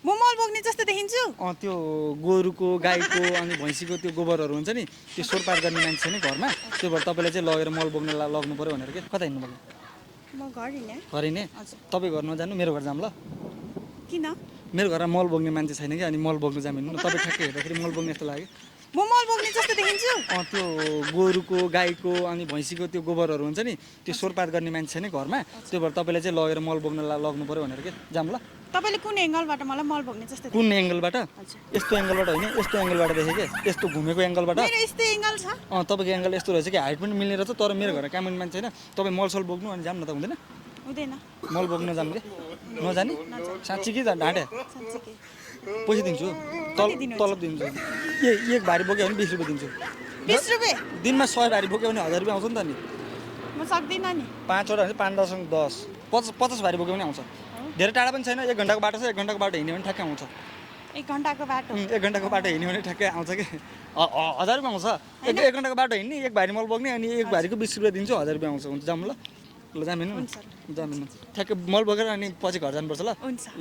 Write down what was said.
म मल बोक्ने जस्तो देखिन्छु? त्यो गोरुको गाईको अनि भैँसीको त्यो गोबरहरू हुन्छ नि त्यो सोरपार गर्ने मान्छे नि घरमा त्यो भएर तपाईँले चाहिँ लगेर मल बोक्न लग्नु पर्यो भनेर के कता हिँड्नु भएको म घर हिँडेँ। घर हिँड्ने हजुर। तपाईँ घर नजानु मेरो घर जाऊँ ल किन? मेरो घरमा मल बोक्ने मान्छे छैन कि अनि मल बोक्नु जाम हिँड्नु न तपाईँ ठ्याक्कै हेर्दाखेरि मल बोक्ने जस्तो लाग्यो म मल बोक्ने जस्तो देखिन्छु? त्यो गोरुको गाईको अनि भैँसीको त्यो गोबरहरू हुन्छ नि त्यो सोरपार गर्ने मान्छे छैन घरमा त्यो भएर तपाईँले चाहिँ लगेर मल बोक्न लग्नु पर्यो भनेर के जाऊँ ल तपाईँले कुन एङ्गलबाट मलाई मल बोक्ने जस्तो कुन एङ्गलबाट हजुर। यस्तो एङ्गलबाट होइन यस्तो एङ्गलबाट देखेँ कि यस्तो घुमेको एङ्गलबाट मेरो यस्तो एङ्गल छ? तपाईँको एङ्गल यस्तो रहेछ कि हाइट पनि मिल्ने रहेछ तर मेरो घर काम गर्ने मान्छे छैन तपाईँ मलसल बोक्नु अनि जाम न त हुँदैन हुँदैन। मल बोक्न जाम कि नजाने साँच्ची कि ढाँटे साँच्चीकै। पैसा दिन्छु कति दिनुहुन्छ? तलब दिन्छु एक भारी बोक्यो भने 20 रुपियाँ दिन्छु 20 रुपियाँ? दिनमा 100 भारी बोक्यो भने 1000 रुपियाँ आउँछ नि त नि म सक्दिनँ नि। 5वटा भने 5 10 10 50 भारी बोक्यो भने आउँछ धेरै टाढा पनि छैन 1 घन्टाको बाटो छ 1 घन्टाको बाटो हिँड्यो भने ठ्याक्कै आउँछ 1 घन्टाको बाटो। 1 घन्टाको बाटो हिँड्यो भने ठ्याक्कै आउँछ कि 1000 रुपियाँ आउँछ 1 घन्टाको बाटो हिँड्ने एक भारी मल बोक्ने अनि एक भारीको 20 रुपियाँ दिन्छु 1000 रुपियाँ आउँछ हुन्छ जाऊँ ल ल जाम हिँड्नु हुन्छ। जाम हिँड्नु ठ्याक्कै मल बोकेर अनि पछि घर जानुपर्छ ल हुन्छ।